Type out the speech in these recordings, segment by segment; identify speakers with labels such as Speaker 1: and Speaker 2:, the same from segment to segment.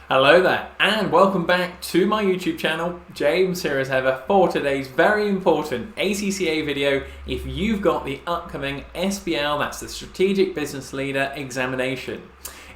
Speaker 1: Hello there and welcome back to my YouTube channel. James here as ever for today's very important ACCA video if you've got the upcoming SBL, that's the Strategic Business Leader examination.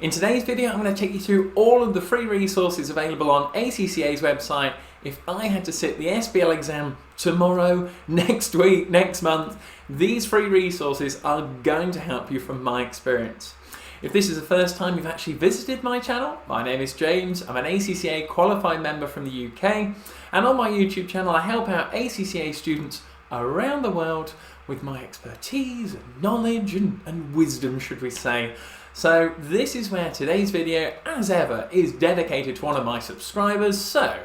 Speaker 1: In today's video I'm going to take you through all of the free resources available on ACCA's website if I had to sit the SBL exam tomorrow, next week, next month. These free resources are going to help you from my experience. If this is the first time you've actually visited my channel, my name is James, I'm an ACCA qualified member from the UK, and on my YouTube channel I help out ACCA students around the world with my expertise and knowledge and wisdom, should we say. So this is where today's video, as ever, is dedicated to one of my subscribers. So,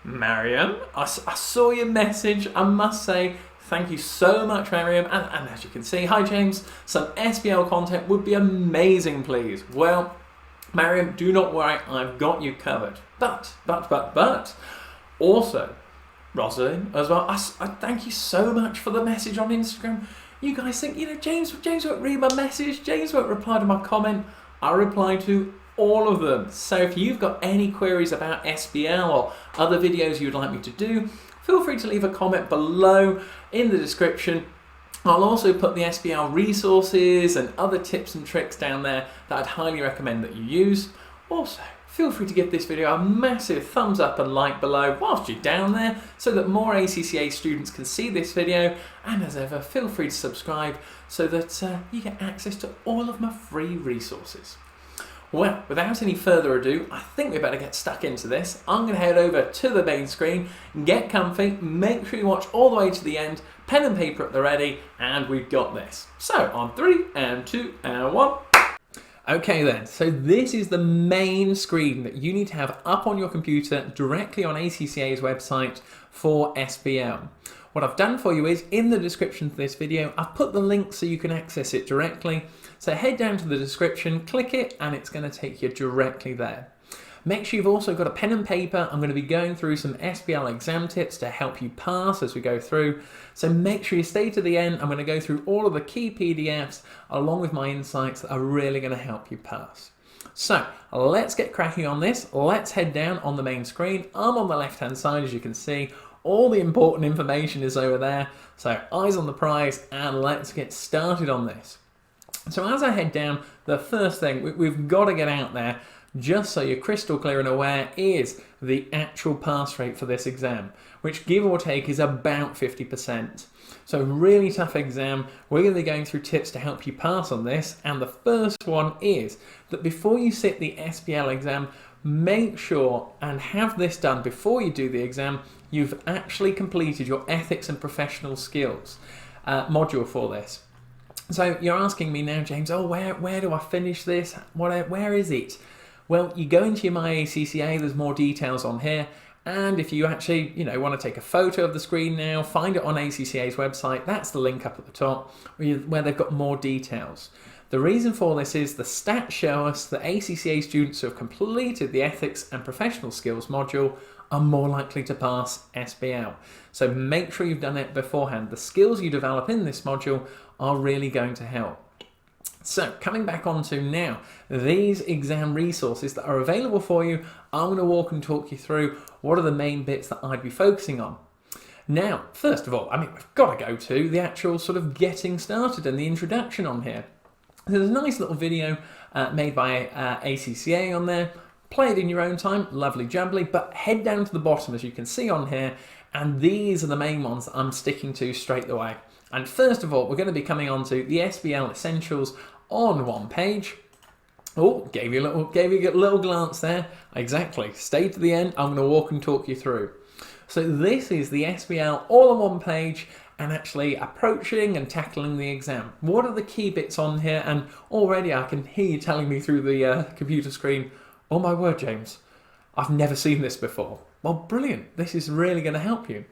Speaker 1: Mariam, I saw your message, I must say, thank you so much, Mariam, and as you can see, hi James, some SBL content would be amazing, please. Well, Mariam, do not worry, I've got you covered. But, also, Rosalind as well, I thank you so much for the message on Instagram. You guys think, James won't read my message, James won't reply to my comment. I reply to all of them. So if you've got any queries about SBL or other videos you'd like me to do, feel free to leave a comment below in the description. I'll also put the SBL resources and other tips and tricks down there that I'd highly recommend that you use. Also, feel free to give this video a massive thumbs up and like below whilst you're down there so that more ACCA students can see this video. And as ever, feel free to subscribe so that you get access to all of my free resources. Well, without any further ado, I think we better get stuck into this. I'm going to head over to the main screen, get comfy, make sure you watch all the way to the end, pen and paper at the ready, and we've got this. So, on 3 and 2 and 1. Okay then, so this is the main screen that you need to have up on your computer directly on ACCA's website for SBL. What I've done for you is, in the description for this video, I've put the link so you can access it directly. So head down to the description, click it, and it's going to take you directly there. Make sure you've also got a pen and paper. I'm going to be going through some SBL exam tips to help you pass as we go through. So make sure you stay to the end. I'm going to go through all of the key PDFs along with my insights that are really going to help you pass. So let's get cracking on this. Let's head down on the main screen. I'm on the left-hand side, as you can see. All the important information is over there. So eyes on the prize, and let's get started on this. So as I head down, the first thing we've got to get out there, just so you're crystal clear and aware, is the actual pass rate for this exam, which give or take is about 50%. So really tough exam. We're going to be going through tips to help you pass on this, and the first one is that before you sit the SBL exam, make sure and have this done before you do the exam, you've actually completed your ethics and professional skills module for this. So you're asking me now, James, where do I finish this? Where is it? Well, you go into your My ACCA, there's more details on here. And if you actually, want to take a photo of the screen now, find it on ACCA's website. That's the link up at the top where they've got more details. The reason for this is the stats show us that ACCA students who have completed the ethics and professional skills module are more likely to pass SBL. So make sure you've done it beforehand. The skills you develop in this module are really going to help. So coming back onto now, these exam resources that are available for you, I'm going to walk and talk you through what are the main bits that I'd be focusing on. Now, first of all, we've got to go to the actual sort of getting started and the introduction on here. There's a nice little video made by ACCA on there. Play it in your own time, lovely jubbly, but head down to the bottom as you can see on here, and these are the main ones that I'm sticking to straight away. And first of all, we're going to be coming on to the SBL Essentials on one page. Oh, gave you a little glance there. Exactly, stay to the end, I'm going to walk and talk you through. So this is the SBL all on one page, and actually approaching and tackling the exam. What are the key bits on here? And already I can hear you telling me through the computer screen, oh my word, James, I've never seen this before. Well, brilliant. This is really going to help you.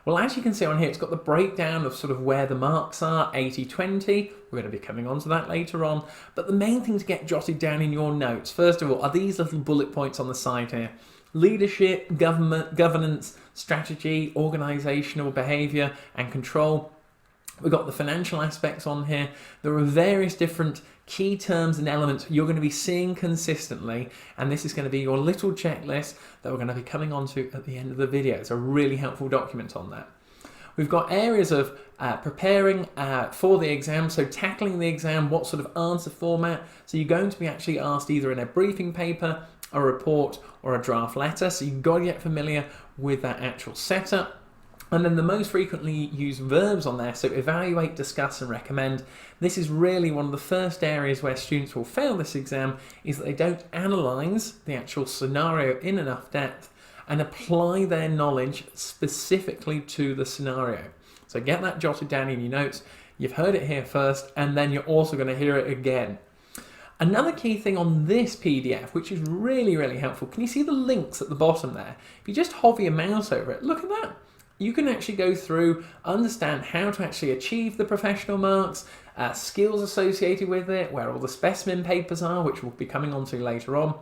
Speaker 1: Well, as you can see on here, it's got the breakdown of sort of where the marks are, 80-20. We're going to be coming on to that later on. But the main thing to get jotted down in your notes, first of all, are these little bullet points on the side here. Leadership, governance, strategy, organisational behaviour and control. We've got the financial aspects on here. There are various different key terms and elements you're going to be seeing consistently, and this is going to be your little checklist that we're going to be coming on to at the end of the video. It's a really helpful document on that. We've got areas of preparing for the exam, so tackling the exam, what sort of answer format. So you're going to be actually asked either in a briefing paper, a report, or a draft letter, so you've got to get familiar with that actual setup. And then the most frequently used verbs on there, so evaluate, discuss and recommend. This is really one of the first areas where students will fail this exam, is that they don't analyse the actual scenario in enough depth and apply their knowledge specifically to the scenario. So get that jotted down in your notes. You've heard it here first, and then you're also going to hear it again. Another key thing on this PDF, which is really, really helpful, can you see the links at the bottom there? If you just hover your mouse over it, look at that. You can actually go through, understand how to actually achieve the professional marks, skills associated with it, where all the specimen papers are, which we'll be coming on to later on,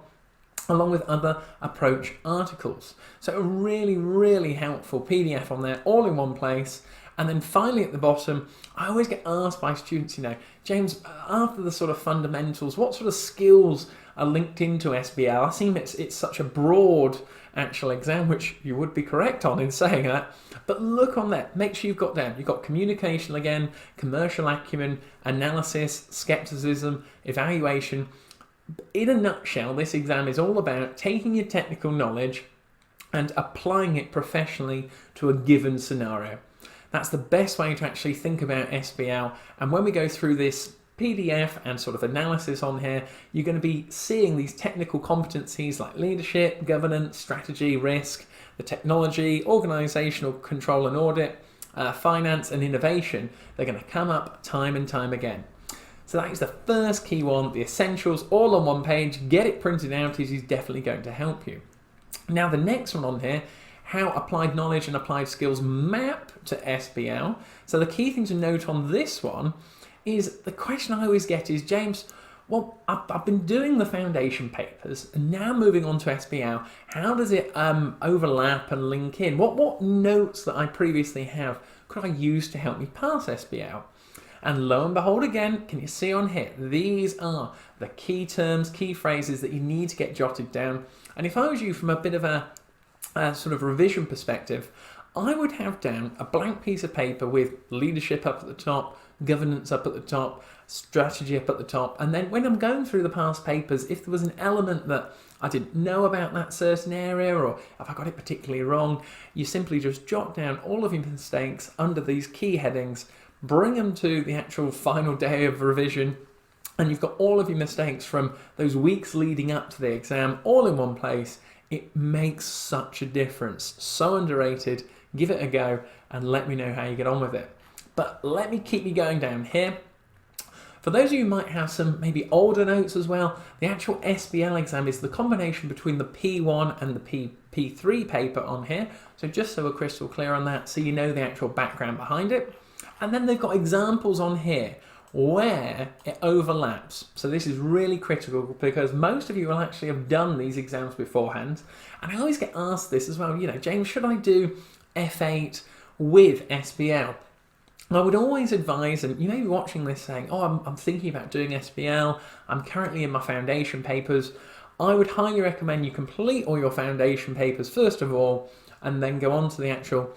Speaker 1: along with other approach articles. So a really, really helpful PDF on there, all in one place. And then finally at the bottom, I always get asked by students, James, after the sort of fundamentals, what sort of skills are linked into SBL? I seem it's such a broad actual exam, which you would be correct on in saying that. But look on there, make sure you've got communication again, commercial acumen, analysis, skepticism, evaluation. In a nutshell, this exam is all about taking your technical knowledge and applying it professionally to a given scenario. That's the best way to actually think about SBL. And when we go through this PDF and sort of analysis on here, you're going to be seeing these technical competencies like leadership, governance, strategy, risk, the technology, organisational control and audit, finance and innovation. They're going to come up time and time again. So that is the first key one, the essentials, all on one page. Get it printed out, is definitely going to help you. Now the next one on here, how applied knowledge and applied skills map to SBL. So the key thing to note on this one is the question I always get is, James, well, I've been doing the foundation papers and now moving on to SBL. How does it overlap and link in? What notes that I previously have could I use to help me pass SBL? And lo and behold, again, can you see on here? These are the key terms, key phrases that you need to get jotted down. And if I was you from a bit of a sort of revision perspective, I would have down a blank piece of paper with leadership up at the top, governance up at the top, strategy up at the top, and then when I'm going through the past papers, if there was an element that I didn't know about that certain area, or if I got it particularly wrong, you simply just jot down all of your mistakes under these key headings, bring them to the actual final day of revision, and you've got all of your mistakes from those weeks leading up to the exam all in one place. It makes such a difference. So underrated. Give it a go and let me know how you get on with it. But let me keep you going down here. For those of you who might have some maybe older notes as well, the actual SBL exam is the combination between the P1 and the P3 paper on here. So just so we're crystal clear on that, so you know the actual background behind it. And then they've got examples on here where it overlaps. So this is really critical because most of you will actually have done these exams beforehand. And I always get asked this as well, James, should I do F8 with SBL? I would always advise, and you may be watching this saying, oh, I'm thinking about doing SBL, I'm currently in my foundation papers. I would highly recommend you complete all your foundation papers first of all, and then go on to the actual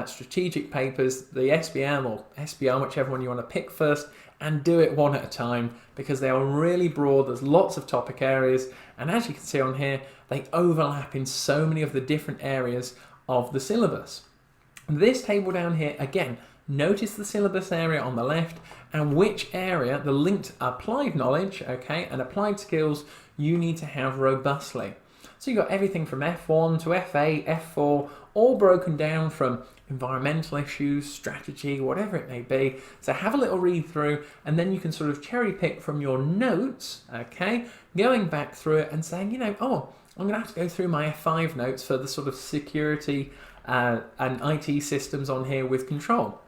Speaker 1: strategic papers, the SBL or SBL, whichever one you want to pick first, and do it one at a time because they are really broad. There's lots of topic areas, and as you can see on here, they overlap in so many of the different areas of the syllabus. This table down here, again, notice the syllabus area on the left and which area, the linked applied knowledge, okay, and applied skills you need to have robustly. So you've got everything from F1 to F8, F4, all broken down from environmental issues, strategy, whatever it may be. So have a little read through and then you can sort of cherry pick from your notes, okay, going back through it and saying, oh, I'm going to have to go through my F5 notes for the sort of security and IT systems on here with control.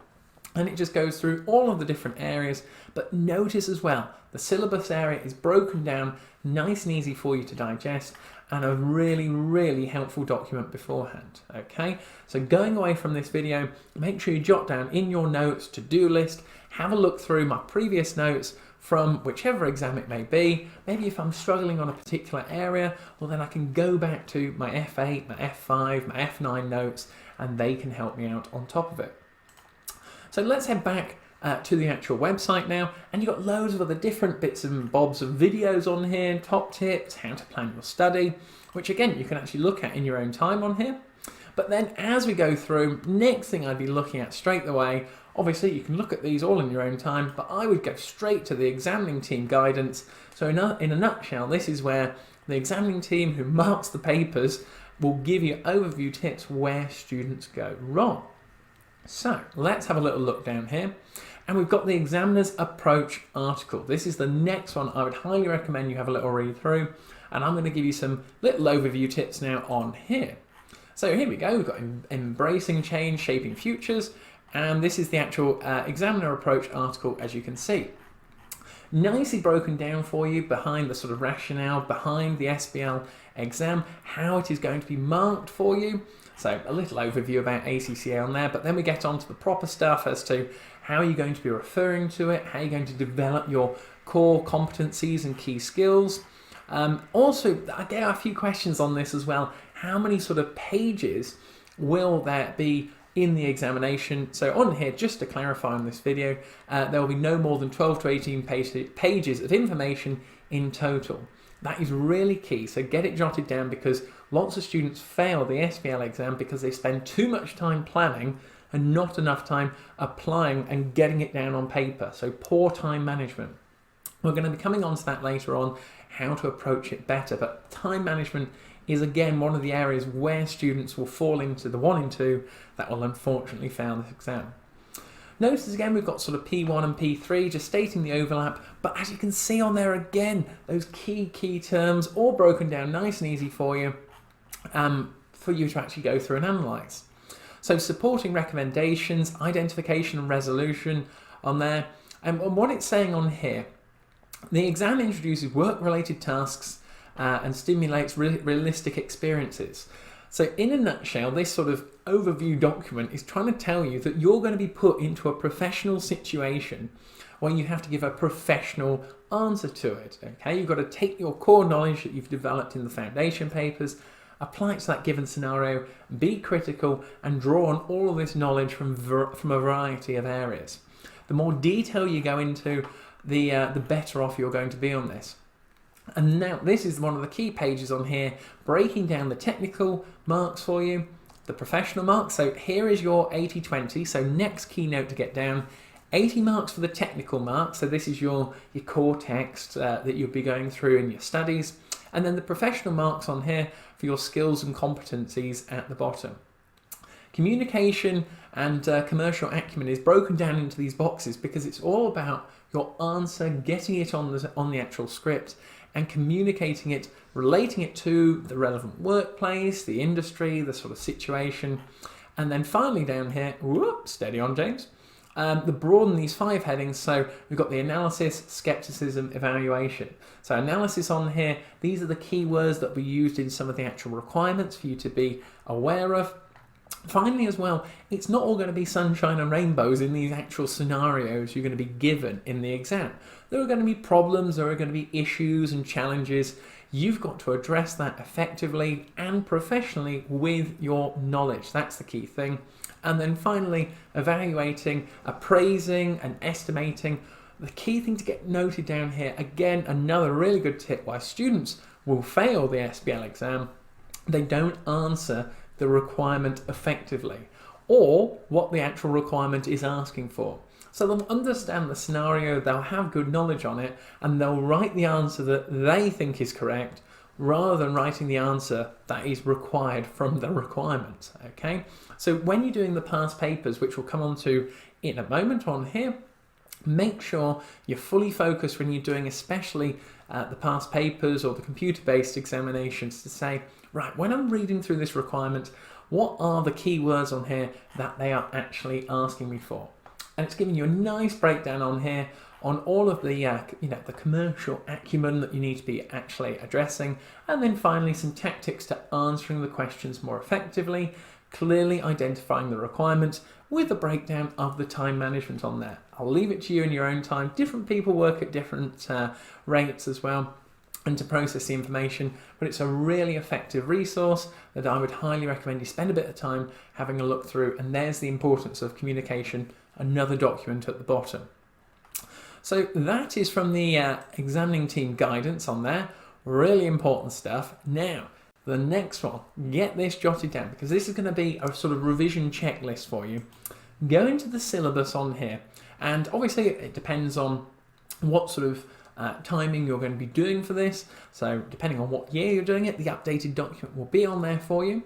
Speaker 1: And it just goes through all of the different areas, but notice as well, the syllabus area is broken down, nice and easy for you to digest, and a really, really helpful document beforehand, okay? So going away from this video, make sure you jot down in your notes, to-do list, have a look through my previous notes from whichever exam it may be. Maybe if I'm struggling on a particular area, well then I can go back to my F8, my F5, my F9 notes, and they can help me out on top of it. So let's head back to the actual website now, and you've got loads of other different bits and bobs of videos on here, top tips, how to plan your study, which again you can actually look at in your own time on here. But then as we go through, next thing I'd be looking at straight away, obviously you can look at these all in your own time, but I would go straight to the examining team guidance. So in a nutshell, this is where the examining team who marks the papers will give you overview tips where students go wrong. So let's have a little look down here, and we've got the examiner's approach article. This is the next one I would highly recommend you have a little read through, and I'm going to give you some little overview tips now on here. So here we go, we've got embracing change, shaping futures, and this is the actual examiner approach article, as you can see. Nicely broken down for you behind the sort of rationale behind the SBL exam, how it is going to be marked for you. So a little overview about ACCA on there, but then we get on to the proper stuff as to how you're going to be referring to it, how you're going to develop your core competencies and key skills. Also, I get a few questions on this as well. How many sort of pages will there be in the examination? So on here, just to clarify on this video, there will be no more than 12 to 18 pages of information in total. That is really key, so get it jotted down, because lots of students fail the SBL exam because they spend too much time planning and not enough time applying and getting it down on paper. So poor time management. We're going to be coming on to that later on, how to approach it better, but time management is again one of the areas where students will fall into the 1 and 2 that will unfortunately fail this exam. Notice again we've got sort of P1 and P3 just stating the overlap, but as you can see on there again, those key terms all broken down nice and easy for you to actually go through and analyse. So supporting recommendations, identification and resolution on there, and what it's saying on here, the exam introduces work-related tasks and stimulates realistic experiences. So in a nutshell, this sort of overview document is trying to tell you that you're going to be put into a professional situation where you have to give a professional answer to it. Okay, you've got to take your core knowledge that you've developed in the foundation papers, apply it to that given scenario, be critical, and draw on all of this knowledge from a variety of areas. The more detail you go into, the better off you're going to be on this. And now this is one of the key pages on here, breaking down the technical marks for you, the professional marks. So here is your 80-20, so next keynote to get down, 80 marks for the technical marks. So this is your core text that you'll be going through in your studies. And then the professional marks on here for your skills and competencies at the bottom. Communication and commercial acumen is broken down into these boxes because it's all about your answer, getting it on the actual script, and communicating it, relating it to the relevant workplace, the industry, the sort of situation. And then finally down here, whoop, steady on James, broaden these 5 headings. So we've got the analysis, skepticism, evaluation. So analysis on here, these are the keywords that we used in some of the actual requirements for you to be aware of. Finally as well, it's not all going to be sunshine and rainbows in these actual scenarios you're going to be given in the exam. There are going to be problems, there are going to be issues and challenges. You've got to address that effectively and professionally with your knowledge. That's the key thing. And then finally, evaluating, appraising and estimating. The key thing to get noted down here, again, another really good tip why students will fail the SBL exam, they don't answer the requirement effectively, or what the actual requirement is asking for. So they'll understand the scenario, they'll have good knowledge on it, and they'll write the answer that they think is correct, rather than writing the answer that is required from the requirement, okay? So when you're doing the past papers, which we'll come on to in a moment on here, make sure you're fully focused when you're doing especially the past papers or the computer-based examinations to say, right, when I'm reading through this requirement, what are the key words on here that they are actually asking me for? And it's giving you a nice breakdown on here on all of the, the commercial acumen that you need to be actually addressing. And then finally, some tactics to answering the questions more effectively, clearly identifying the requirements with a breakdown of the time management on there. I'll leave it to you in your own time. Different people work at different rates as well, and to process the information, but it's a really effective resource that I would highly recommend you spend a bit of time having a look through. And there's the importance of communication, another document at the bottom. So that is from the examining team guidance on there. Really important stuff. Now, the next one, get this jotted down, because this is going to be a sort of revision checklist for you. Go into the syllabus on here, and obviously it depends on what sort of timing you're going to be doing for this. So depending on what year you're doing it, the updated document will be on there for you.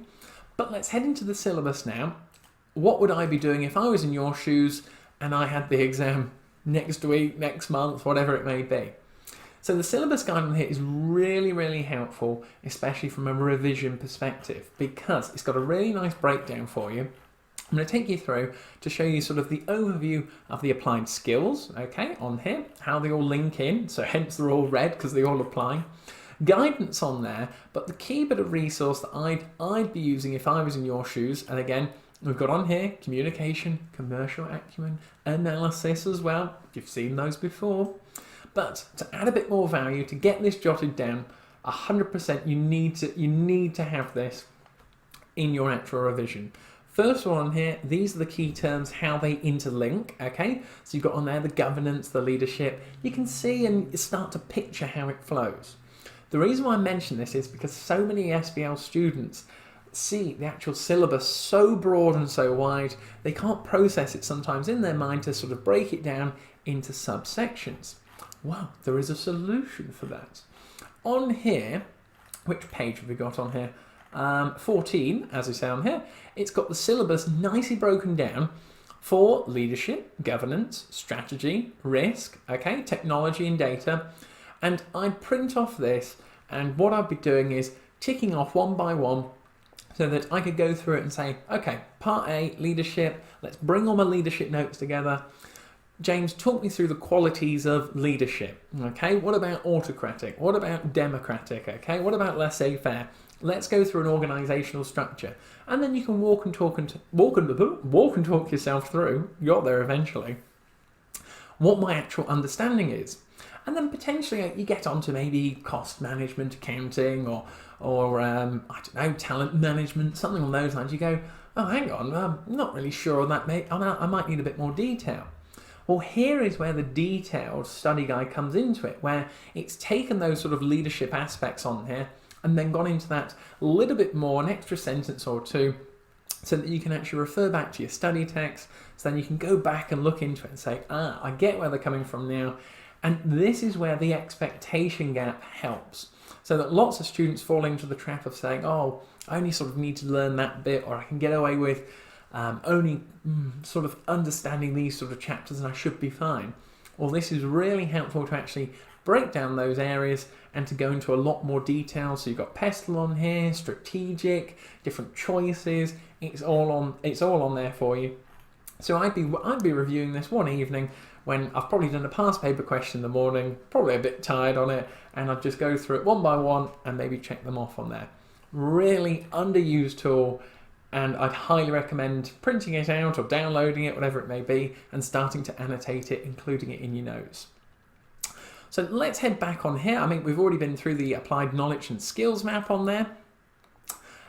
Speaker 1: But let's head into the syllabus now. What would I be doing if I was in your shoes and I had the exam next week, next month, whatever it may be? So the syllabus guide on here is really, really helpful, especially from a revision perspective, because it's got a really nice breakdown for you. I'm going to take you through to show you sort of the overview of the applied skills, okay, on here, how they all link in, so hence they're all red because they all apply. Guidance on there, but the key bit of resource that I'd be using if I was in your shoes, and again, we've got on here communication, commercial acumen, analysis as well. You've seen those before. But to add a bit more value, to get this jotted down, 100% you need to have this in your actual revision. First one on here, these are the key terms, how they interlink, okay? So you've got on there the governance, the leadership. You can see and start to picture how it flows. The reason why I mention this is because so many SBL students see the actual syllabus so broad and so wide, they can't process it sometimes in their mind to sort of break it down into subsections. Well, there is a solution for that. On here, which page have we got on here? 14, as we say on here, it's got the syllabus nicely broken down for leadership, governance, strategy, risk, okay, technology and data. And I'd print off this, and what I'd be doing is ticking off one by one so that I could go through it and say, okay, part A, leadership, let's bring all my leadership notes together. James, talk me through the qualities of leadership, okay? What about autocratic? What about democratic, okay? What about laissez-faire? Let's go through an organisational structure, and then you can walk and talk yourself through. You're there eventually. What my actual understanding is, and then potentially you get onto maybe cost management, accounting, or I don't know, talent management, something on those lines. You go, oh, hang on, I'm not really sure on that. I might need a bit more detail. Well, here is where the detailed study guide comes into it, where it's taken those sort of leadership aspects on here and then gone into that a little bit more, an extra sentence or two, so that you can actually refer back to your study text, so then you can go back and look into it and say, I get where they're coming from now. And this is where the expectation gap helps. So that lots of students fall into the trap of saying, oh, I only sort of need to learn that bit, or I can get away with only sort of understanding these sort of chapters and I should be fine. Well, this is really helpful to actually break down those areas and to go into a lot more detail. So you've got pestle on here, strategic, different choices. It's all on there for you. So I'd be reviewing this one evening when I've probably done a past paper question in the morning, probably a bit tired on it, and I'd just go through it one by one and maybe check them off on there. Really underused tool, and I'd highly recommend printing it out or downloading it, whatever it may be, and starting to annotate it, including it in your notes. So let's head back on here. I mean, we've already been through the applied knowledge and skills map on there.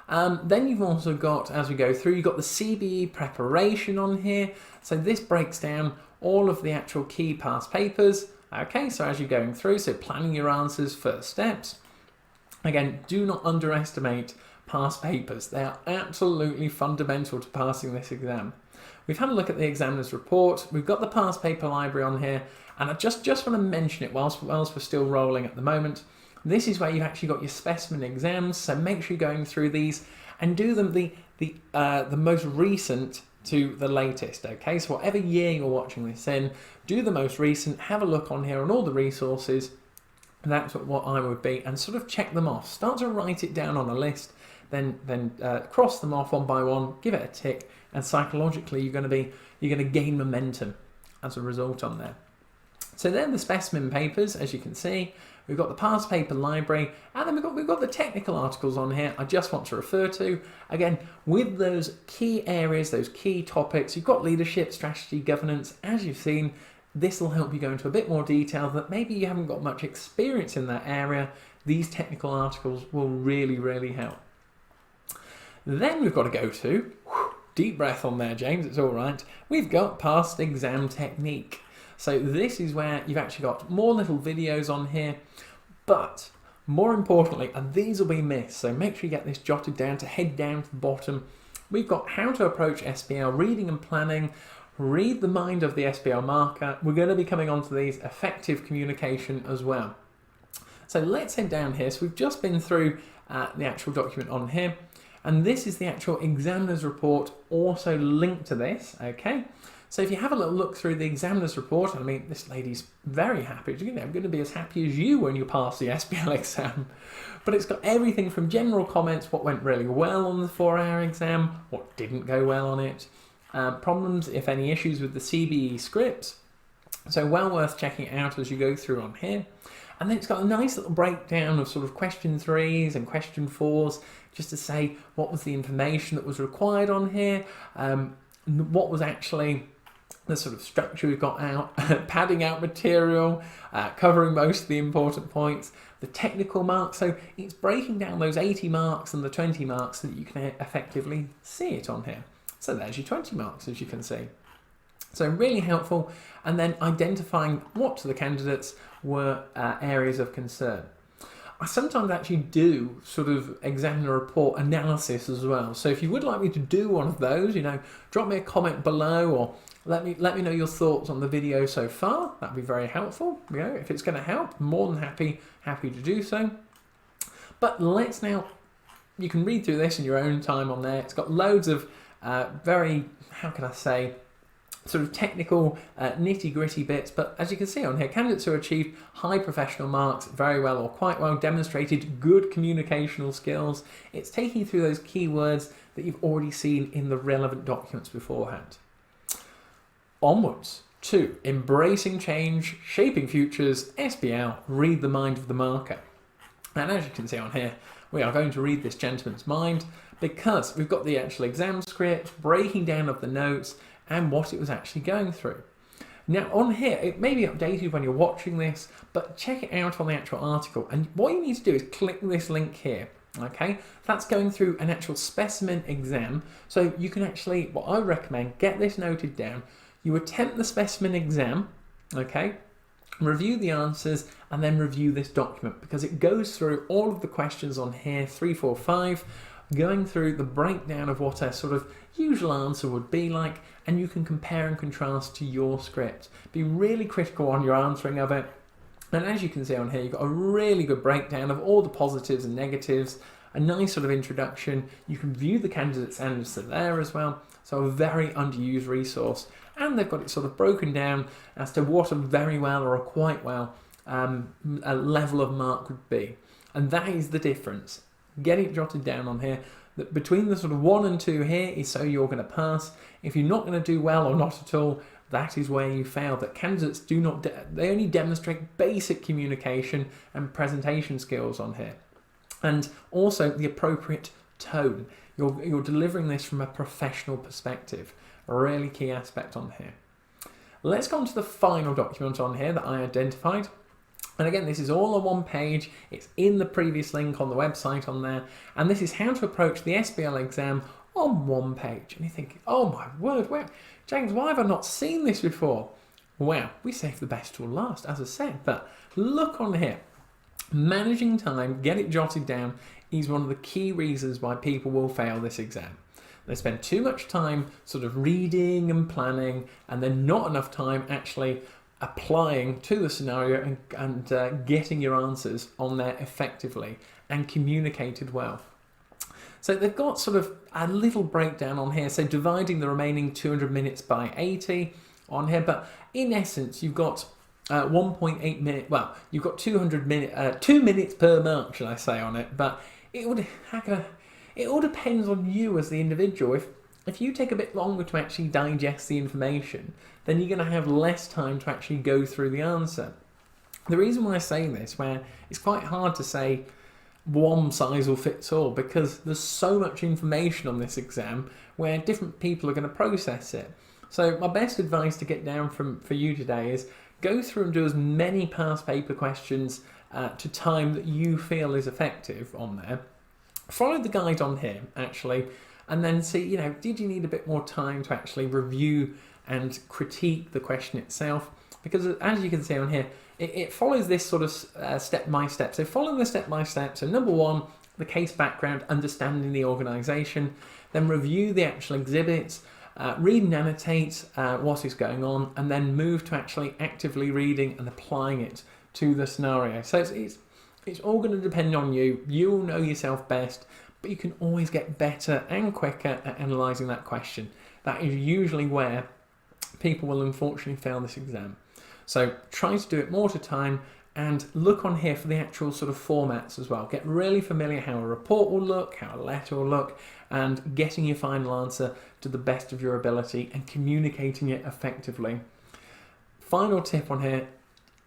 Speaker 1: Then you've also got, as we go through, you've got the CBE preparation on here. So this breaks down all of the actual key past papers. Okay, so as you're going through, so planning your answers, first steps. Again, do not underestimate past papers. They are absolutely fundamental to passing this exam. We've had a look at the examiner's report. We've got the past paper library on here, and I just want to mention it whilst we're still rolling at the moment. This is where you've actually got your specimen exams, so make sure you're going through these and do them the most recent to the latest, okay? So whatever year you're watching this in, do the most recent, have a look on here on all the resources, and that's what I would be, and sort of check them off. Start to write it down on a list, then cross them off one by one, give it a tick, and psychologically you're going to gain momentum as a result on there. So then the specimen papers, as you can see, we've got the past paper library, and then we've got the technical articles on here I just want to refer to. Again, with those key areas, those key topics, you've got leadership, strategy, governance. As you've seen, this will help you go into a bit more detail that maybe you haven't got much experience in that area. These technical articles will really, really help. Then we've got to go to, deep breath on there, James, it's all right. We've got past exam technique. So this is where you've actually got more little videos on here, but more importantly, and these will be missed, so make sure you get this jotted down to head down to the bottom. We've got how to approach SBL, reading and planning, read the mind of the SBL marker. We're going to be coming on to these, effective communication as well. So let's head down here. So we've just been through the actual document on here, and this is the actual examiner's report, also linked to this, okay? So if you have a little look through the examiner's report, I mean, this lady's very happy. You know, I'm going to be as happy as you when you pass the SBL exam. But it's got everything from general comments, what went really well on the 4-hour exam, what didn't go well on it, problems, if any issues with the CBE scripts. So well worth checking it out as you go through on here. And then it's got a nice little breakdown of sort of question 3s and question 4s, just to say what was the information that was required on here, what was actually the sort of structure we've got out, padding out material, covering most of the important points, the technical marks. So it's breaking down those 80 marks and the 20 marks so that you can effectively see it on here. So there's your 20 marks, as you can see. So really helpful. And then identifying what to the candidates were areas of concern. I sometimes actually do sort of examiner report analysis as well. So if you would like me to do one of those, you know, drop me a comment below, or let me know your thoughts on the video so far. That'd be very helpful. You know, if it's going to help, more than happy to do so. But let's now, you can read through this in your own time on there. It's got loads of very, how can I say, sort of technical nitty-gritty bits, but as you can see on here, candidates who achieved high professional marks, very well or quite well, demonstrated good communicational skills. It's taking you through those keywords that you've already seen in the relevant documents beforehand. Onwards to embracing change, shaping futures, SBL, read the mind of the marker. And as you can see on here, we are going to read this gentleman's mind because we've got the actual exam script, breaking down of the notes, and what it was actually going through. Now on here, it may be updated when you're watching this, but check it out on the actual article. And what you need to do is click this link here, okay? That's going through an actual specimen exam. So you can actually, what I recommend, get this noted down. You attempt the specimen exam, okay? Review the answers and then review this document because it goes through all of the questions on here, 3, 4, 5, going through the breakdown of what a sort of usual answer would be like, and you can compare and contrast to your script. Be really critical on your answering of it. And as you can see on here, you've got a really good breakdown of all the positives and negatives, a nice sort of introduction. You can view the candidate's answer there as well. So a very underused resource. And they've got it sort of broken down as to what a very well or a quite well a level of mark would be. And that is the difference. Get it jotted down on here that between the sort of 1 and 2 here is so you're going to pass. If you're not going to do well or not at all, that is where you fail. That candidates do not, they only demonstrate basic communication and presentation skills on here. And also the appropriate tone. You're delivering this from a professional perspective. A really key aspect on here. Let's go on to the final document on here that I identified. And again, this is all on one page. It's in the previous link on the website on there. And this is how to approach the SBL exam on one page. And you think, oh my word, wow, James, why have I not seen this before? Well, we saved the best till last, as I said. But look on here. Managing time, get it jotted down, is one of the key reasons why people will fail this exam. They spend too much time sort of reading and planning, and then not enough time actually applying to the scenario and getting your answers on there effectively and communicated well. So they've got sort of a little breakdown on here, so dividing the remaining 200 minutes by 80 on here, but in essence you've got 1.8 minutes, well, you've got 2 minutes per mark, shall I say, on it, but it all depends on you as the individual. If you take a bit longer to actually digest the information, then you're going to have less time to actually go through the answer. The reason why I say this, where it's quite hard to say one size will fit all, because there's so much information on this exam where different people are going to process it. So my best advice to get down for you today is go through and do as many past paper questions to time that you feel is effective on there. Follow the guide on here, actually, and then see, you know, did you need a bit more time to actually review and critique the question itself? Because as you can see on here, it follows this sort of step by step. So follow the step by step. So number one, the case background, understanding the organisation, then review the actual exhibits, read and annotate what is going on, and then move to actually actively reading and applying it to the scenario. So it's all going to depend on you. You'll know yourself best, but you can always get better and quicker at analysing that question. That is usually where people will unfortunately fail this exam. So try to do it more to time, and look on here for the actual sort of formats as well. Get really familiar how a report will look, how a letter will look, and getting your final answer to the best of your ability and communicating it effectively. Final tip on here,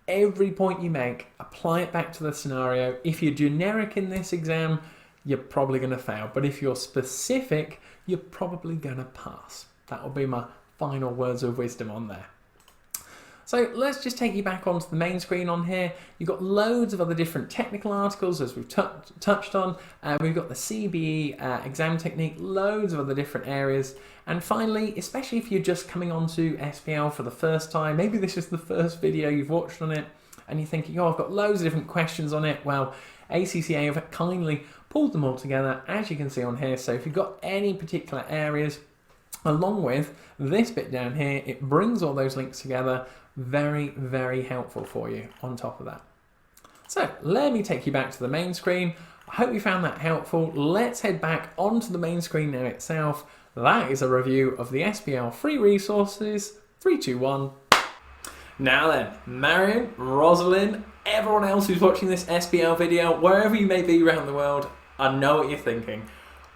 Speaker 1: every point you make, apply it back to the scenario. If you're generic in this exam, you're probably going to fail. But if you're specific, you're probably going to pass. That will be my final words of wisdom on there. So let's just take you back onto the main screen on here. You've got loads of other different technical articles, as we've touched on. We've got the CBE exam technique, loads of other different areas. And finally, especially if you're just coming onto SBL for the first time, maybe this is the first video you've watched on it, and you're thinking, oh, I've got loads of different questions on it. Well, ACCA have kindly pulled them all together, as you can see on here. So if you've got any particular areas, along with this bit down here, it brings all those links together. Very, very helpful for you on top of that. So let me take you back to the main screen. I hope you found that helpful. Let's head back onto the main screen now itself. That is a review of the SBL free resources. 3, 2, 1. Now then, Marion, Rosalind, everyone else who's watching this SBL video, wherever you may be around the world, I know what you're thinking.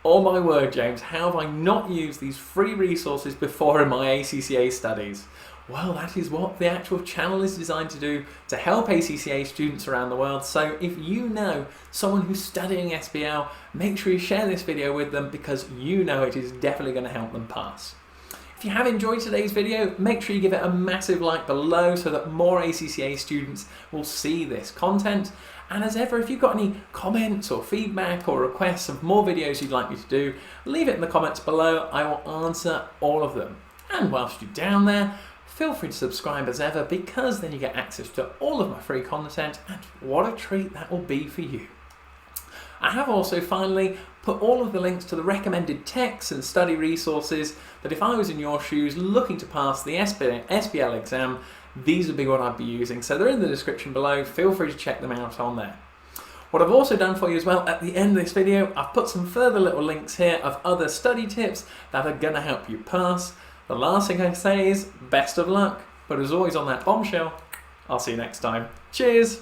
Speaker 1: Oh my word, James, how have I not used these free resources before in my ACCA studies? Well, that is what the actual channel is designed to do, to help ACCA students around the world. So if you know someone who's studying SBL, make sure you share this video with them, because you know it is definitely going to help them pass. If you have enjoyed today's video, make sure you give it a massive like below so that more ACCA students will see this content. And as ever, if you've got any comments or feedback or requests of more videos you'd like me to do, leave it in the comments below. I will answer all of them. And whilst you're down there, feel free to subscribe as ever, because then you get access to all of my free content, and what a treat that will be for you. I have also finally put all of the links to the recommended texts and study resources that if I was in your shoes looking to pass the SBL exam, these would be what I'd be using. So they're in the description below. Feel free to check them out on there. What I've also done for you as well at the end of this video, I've put some further little links here of other study tips that are going to help you pass. The last thing I say is best of luck, but as always on that bombshell, I'll see you next time. Cheers!